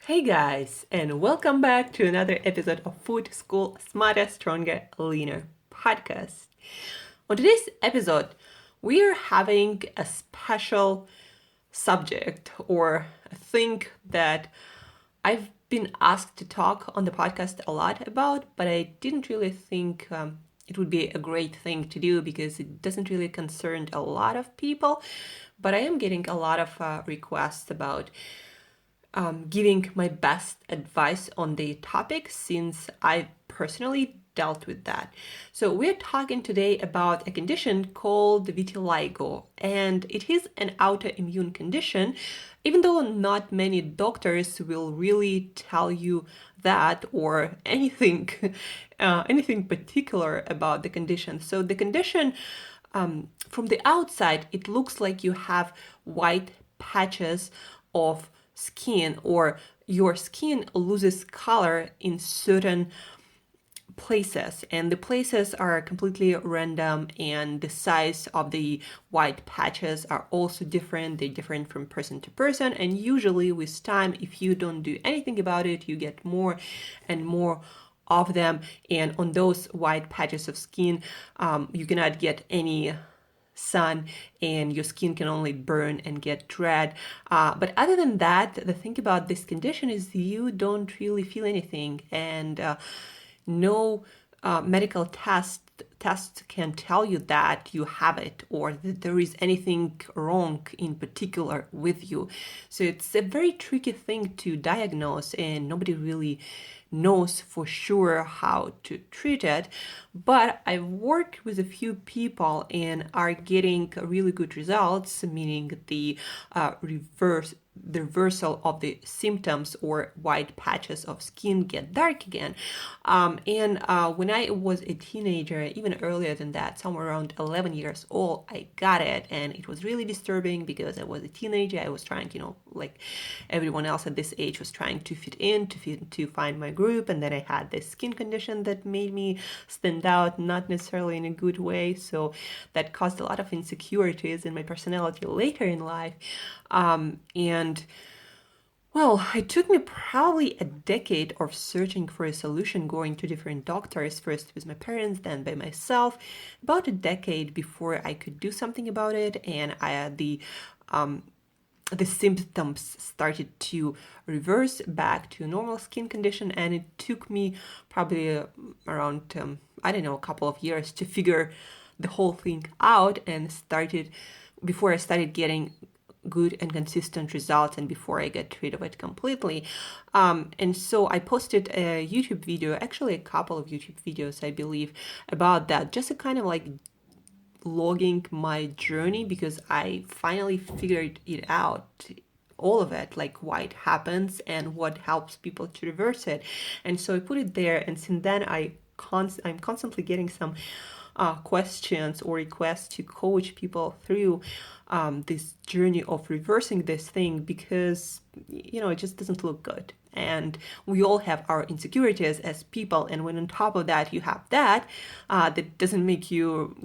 Hey guys, and welcome back to another episode of Food School Smarter, Stronger, Leaner podcast. On today's episode, we are having a special subject or a thing that I've been asked to talk on the podcast a lot about, but I didn't really think it would be a great thing to do because it doesn't really concern a lot of people. But I am getting a lot of requests about giving my best advice on the topic since I personally dealt with that. So we're talking today about a condition called vitiligo, and it is an autoimmune condition, even though not many doctors will really tell you that or anything, anything particular about the condition. So the condition, from the outside, it looks like you have white patches of skin, or your skin loses color in certain places, and the places are completely random, and the size of the white patches are also different. They're different from person to person, and usually with time, if you don't do anything about it, you get more and more of them. And on those white patches of skin, you cannot get any sun, and your skin can only burn and get red. But other than that, the thing about this condition is you don't really feel anything, and no medical test can tell you that you have it or that there is anything wrong in particular with you. So it's a very tricky thing to diagnose, and nobody really knows for sure how to treat it. But I've worked with a few people and are getting really good results, meaning the reversal of the symptoms, or white patches of skin get dark again. And when I was a teenager, even earlier than that, somewhere around 11 years old, I got it, and it was really disturbing because I was a teenager. I was trying, like everyone else at this age was trying to fit in, to find my group, and then I had this skin condition that made me stand out, not necessarily in a good way. So that caused a lot of insecurities in my personality later in life. And well, it took me probably a decade of searching for a solution, going to different doctors, first with my parents, then by myself, about a decade before I could do something about it. And the symptoms started to reverse back to normal skin condition, and it took me probably around a couple of years to figure the whole thing out, and before I started getting good and consistent results, and before I get rid of it completely. And so I posted a YouTube video, actually a couple of YouTube videos, I believe, about that, just a kind of like logging my journey, because I finally figured it out, all of it, like why it happens and what helps people to reverse it. And so I put it there, and since then I'm constantly getting some questions or requests to coach people through this journey of reversing this thing, because it just doesn't look good, and we all have our insecurities as people, and when on top of that you have that doesn't make you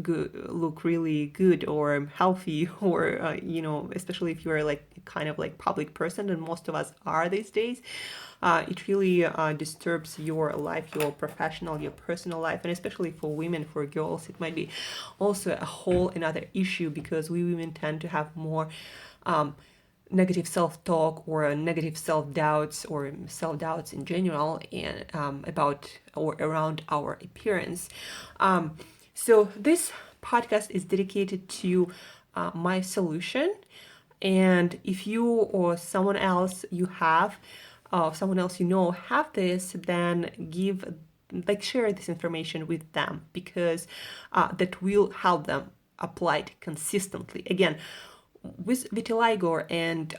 look really good or healthy, or especially if you're like kind of like public person, and most of us are these days. It really disturbs your life, your professional, your personal life, and especially for women, for girls, it might be also a whole another issue, because we women tend to have more negative self-talk or negative self-doubts, or self-doubts in general, and about or around our appearance. So this podcast is dedicated to my solution, and if you or someone else have this, then share this information with them, because that will help them apply it consistently. Again, with vitiligo and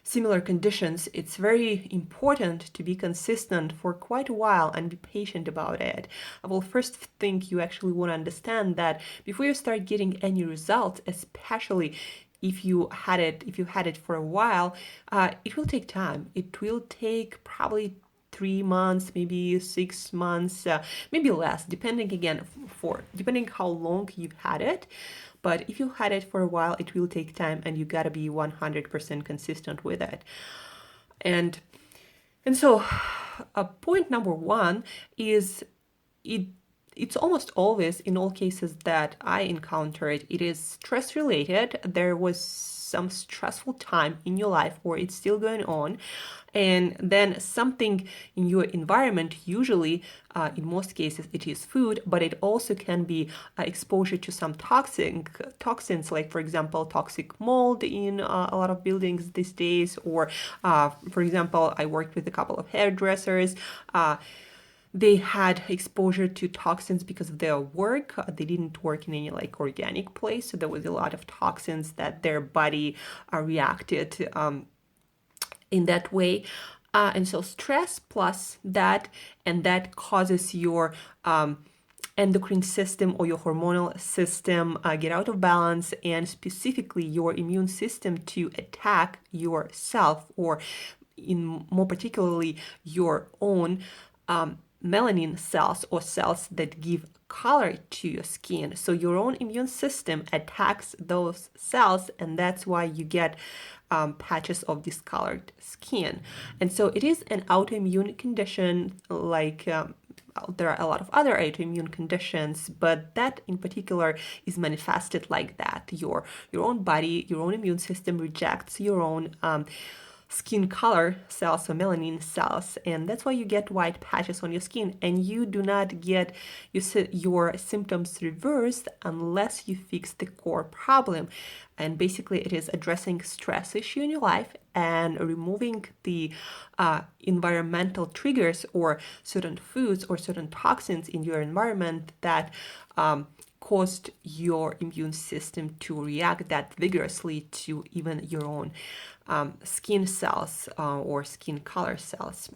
similar conditions, it's very important to be consistent for quite a while and be patient about it. Well, first thing, you actually want to understand that before you start getting any results, especially if you had it for a while, it will take time. It will take probably 3 months, maybe 6 months, maybe less, depending how long you've had it. But if you had it for a while, it will take time, and you gotta be 100% consistent with it. And And so, point number one is it it's almost always, in all cases that I encountered, it is stress related. There was some stressful time in your life, or it's still going on, and then something in your environment, usually in most cases it is food, but it also can be exposure to some toxins, like for example toxic mold in a lot of buildings these days, or for example, I worked with a couple of hairdressers. They had exposure to toxins because of their work. They didn't work in any like organic place, so there was a lot of toxins that their body reacted in that way. And so stress plus that, and that causes your endocrine system or your hormonal system get out of balance, and specifically your immune system to attack yourself, or in more particularly your own melanin cells, or cells that give color to your skin. So your own immune system attacks those cells, and that's why you get patches of discolored skin. And so it is an autoimmune condition, like there are a lot of other autoimmune conditions, but that in particular is manifested like that. Your own body, your own immune system rejects your own skin color cells, or melanin cells, and that's why you get white patches on your skin, and you do not get your symptoms reversed unless you fix the core problem. And basically it is addressing stress issue in your life and removing the environmental triggers, or certain foods or certain toxins in your environment that caused your immune system to react that vigorously to even your own skin cells or skin color cells.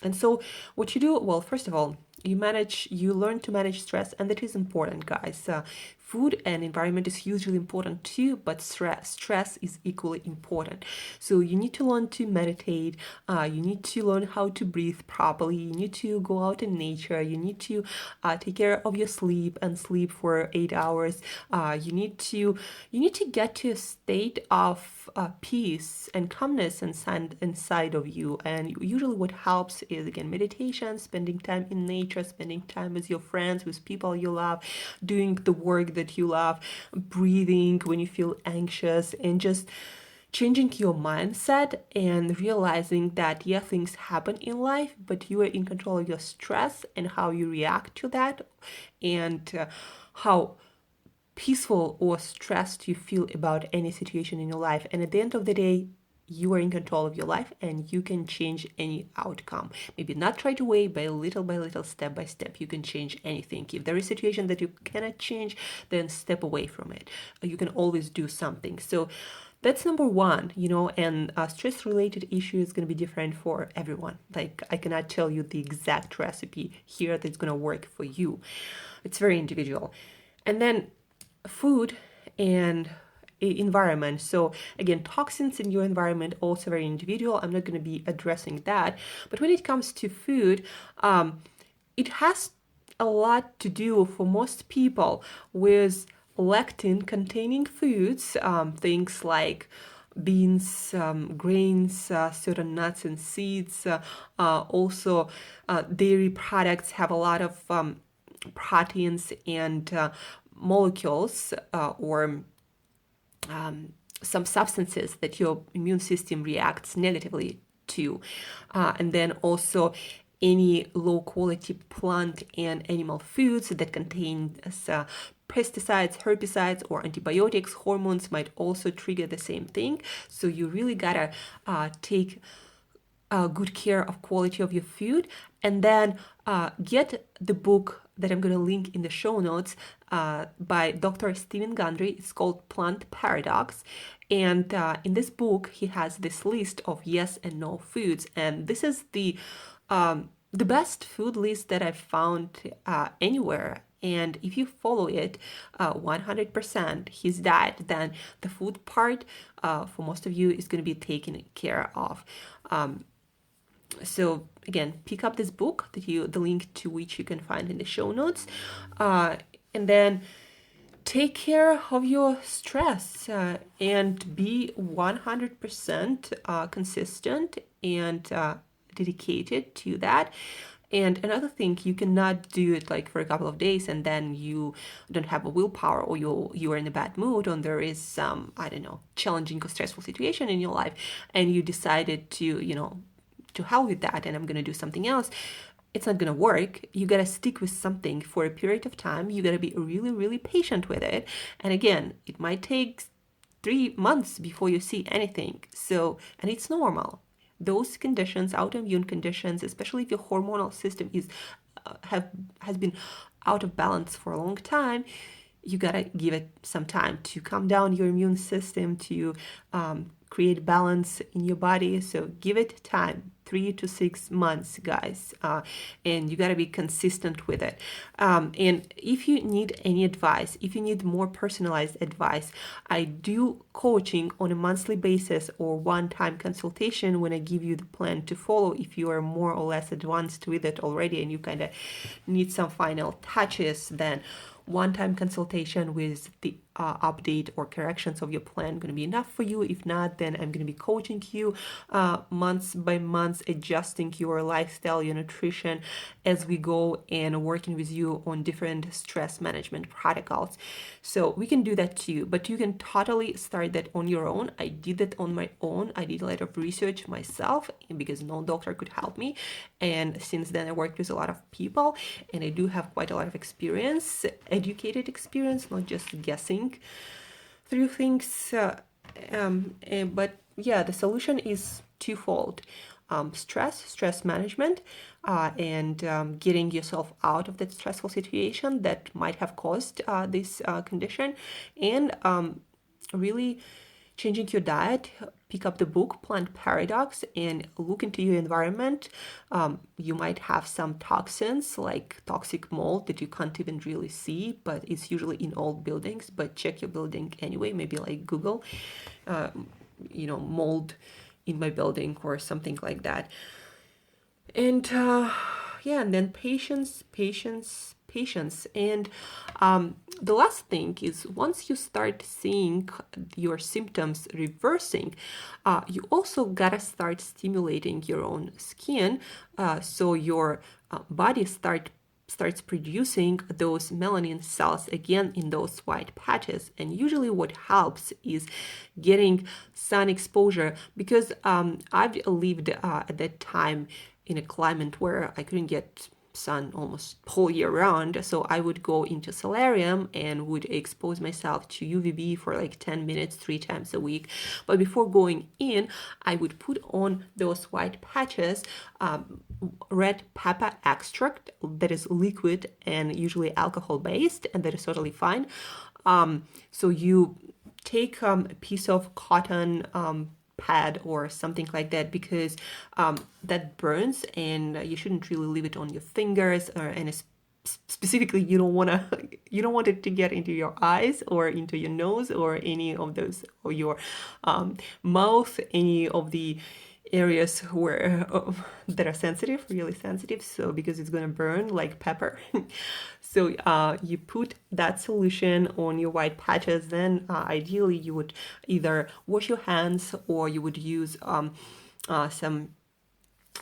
And so what you do, well, first of all, you learn to manage stress, and that is important, guys. Food and environment is hugely important too, but stress is equally important. So you need to learn to meditate, you need to learn how to breathe properly, you need to go out in nature, you need to take care of your sleep and sleep for 8 hours. You need to get to a state of peace and calmness inside of you. And usually what helps is, again, meditation, spending time in nature, spending time with your friends, with people you love, doing the work that you love, breathing when you feel anxious, and just changing your mindset and realizing that, yeah, things happen in life, but you are in control of your stress and how you react to that, and how peaceful or stressed you feel about any situation in your life. And at the end of the day, you are in control of your life, and you can change any outcome. Maybe not right away, by little, step by step, you can change anything. If there is a situation that you cannot change, then step away from it. You can always do something. So that's number one, and stress related issue is going to be different for everyone. Like, I cannot tell you the exact recipe here that's going to work for you. It's very individual. And then food and environment. So again, toxins in your environment, also very individual. I'm not going to be addressing that. But when it comes to food, it has a lot to do for most people with lectin containing foods, things like beans, grains, certain nuts and seeds. Also, dairy products have a lot of proteins and molecules, or some substances that your immune system reacts negatively to. And then also any low quality plant and animal foods that contain pesticides, herbicides, or antibiotics, hormones might also trigger the same thing. So you really gotta take good care of quality of your food, and then get the book that I'm going to link in the show notes by Dr. Stephen Gundry. It's called Plant Paradox. And in this book, he has this list of yes and no foods. And this is the best food list that I've found anywhere. And if you follow it 100%, his diet, then the food part for most of you is going to be taken care of. So again, pick up this book, the link to which you can find in the show notes, and then take care of your stress and be 100% consistent and dedicated to that. And another thing, you cannot do it like for a couple of days and then you don't have a willpower, or you are in a bad mood, or there is some, I don't know, challenging or stressful situation in your life, and you decided to hell with that and I'm going to do something else. It's not going to work. You got to stick with something for a period of time. You got to be really, really patient with it. And again, it might take 3 months before you see anything. So, and it's normal. Those conditions, autoimmune conditions, especially if your hormonal system has been out of balance for a long time, you gotta give it some time to calm down your immune system, to create balance in your body. So give it time, 3 to 6 months, guys, and you gotta be consistent with it. And if you need any advice, if you need more personalized advice, I do coaching on a monthly basis or one-time consultation when I give you the plan to follow if you are more or less advanced with it already and you kind of need some final touches. Then one-time consultation with the update or corrections of your plan going to be enough for you. If not, then I'm going to be coaching you months by months, adjusting your lifestyle, your nutrition as we go, and working with you on different stress management protocols. So we can do that too, but you can totally start that on your own. I did that on my own. I did a lot of research myself because no doctor could help me. And since then I worked with a lot of people and I do have quite a lot of experience, educated experience, not just guessing through things. But yeah, the solution is twofold. Stress management, and getting yourself out of that stressful situation that might have caused this condition, and really changing your diet. Pick up the book Plant Paradox and look into your environment. You might have some toxins like toxic mold that you can't even really see, but it's usually in old buildings. But check your building anyway, maybe like Google, mold in my building or something like that. And and then patience. And the last thing is, once you start seeing your symptoms reversing, you also gotta start stimulating your own skin, so your body starts producing those melanin cells again in those white patches. And usually what helps is getting sun exposure, because I've lived at that time in a climate where I couldn't get sun almost whole year round. So I would go into solarium and would expose myself to UVB for like 10 minutes 3 times a week. But before going in, I would put on those white patches red pepper extract that is liquid and usually alcohol based, and that is totally fine. So you take a piece of cotton pad or something like that, because that burns, and you shouldn't really leave it on your fingers, and specifically you don't want it to get into your eyes or into your nose or any of those, or your mouth, any of the areas where that are sensitive, really sensitive, so because it's going to burn like pepper. So you put that solution on your white patches. Then ideally you would either wash your hands, or you would use some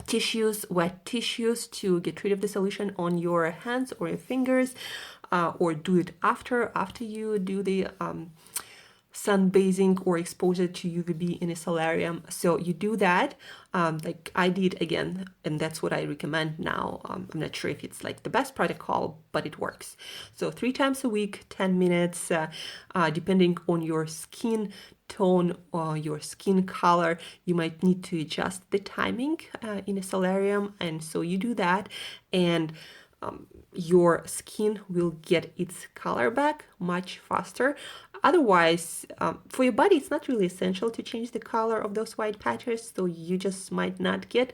tissues, wet tissues, to get rid of the solution on your hands or your fingers, or do it after you do the sunbathing or exposure to UVB in a solarium. So you do that, like I did again, and that's what I recommend now. I'm not sure if it's like the best protocol, but it works. So 3 times a week, 10 minutes, depending on your skin tone or your skin color, you might need to adjust the timing in a solarium. And so you do that, and your skin will get its color back much faster. Otherwise, for your body, it's not really essential to change the color of those white patches, so you just might not get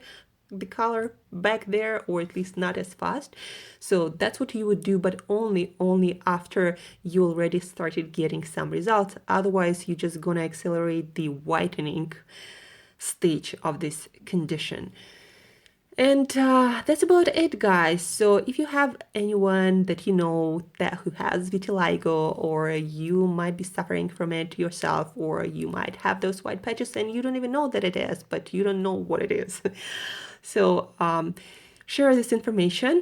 the color back there, or at least not as fast. So that's what you would do, but only after you already started getting some results. Otherwise, you're just gonna accelerate the whitening stage of this condition. And that's about it, guys. So if you have anyone that you know that who has vitiligo, or you might be suffering from it yourself, or you might have those white patches and you don't even know that it is, but you don't know what it is. So share this information,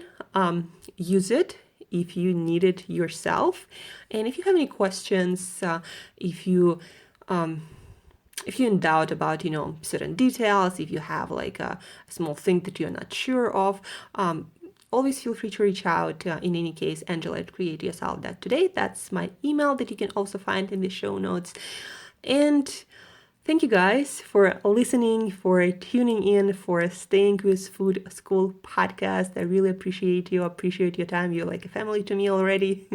use it if you need it yourself. And if you have any questions, if you're in doubt about, certain details, if you have like a small thing that you're not sure of, always feel free to reach out. In any case, Angela at createyourself.today. That's my email that you can also find in the show notes. And thank you guys for listening, for tuning in, for staying with Food School Podcast. I really appreciate your time. You're like a family to me already.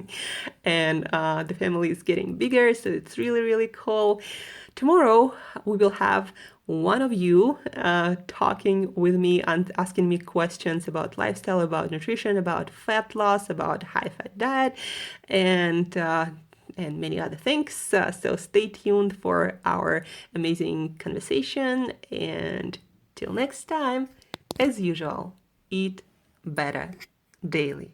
And the family is getting bigger, so it's really, really cool. Tomorrow, we will have one of you talking with me and asking me questions about lifestyle, about nutrition, about fat loss, about high-fat diet, and many other things. So stay tuned for our amazing conversation. And till next time, as usual, eat better daily.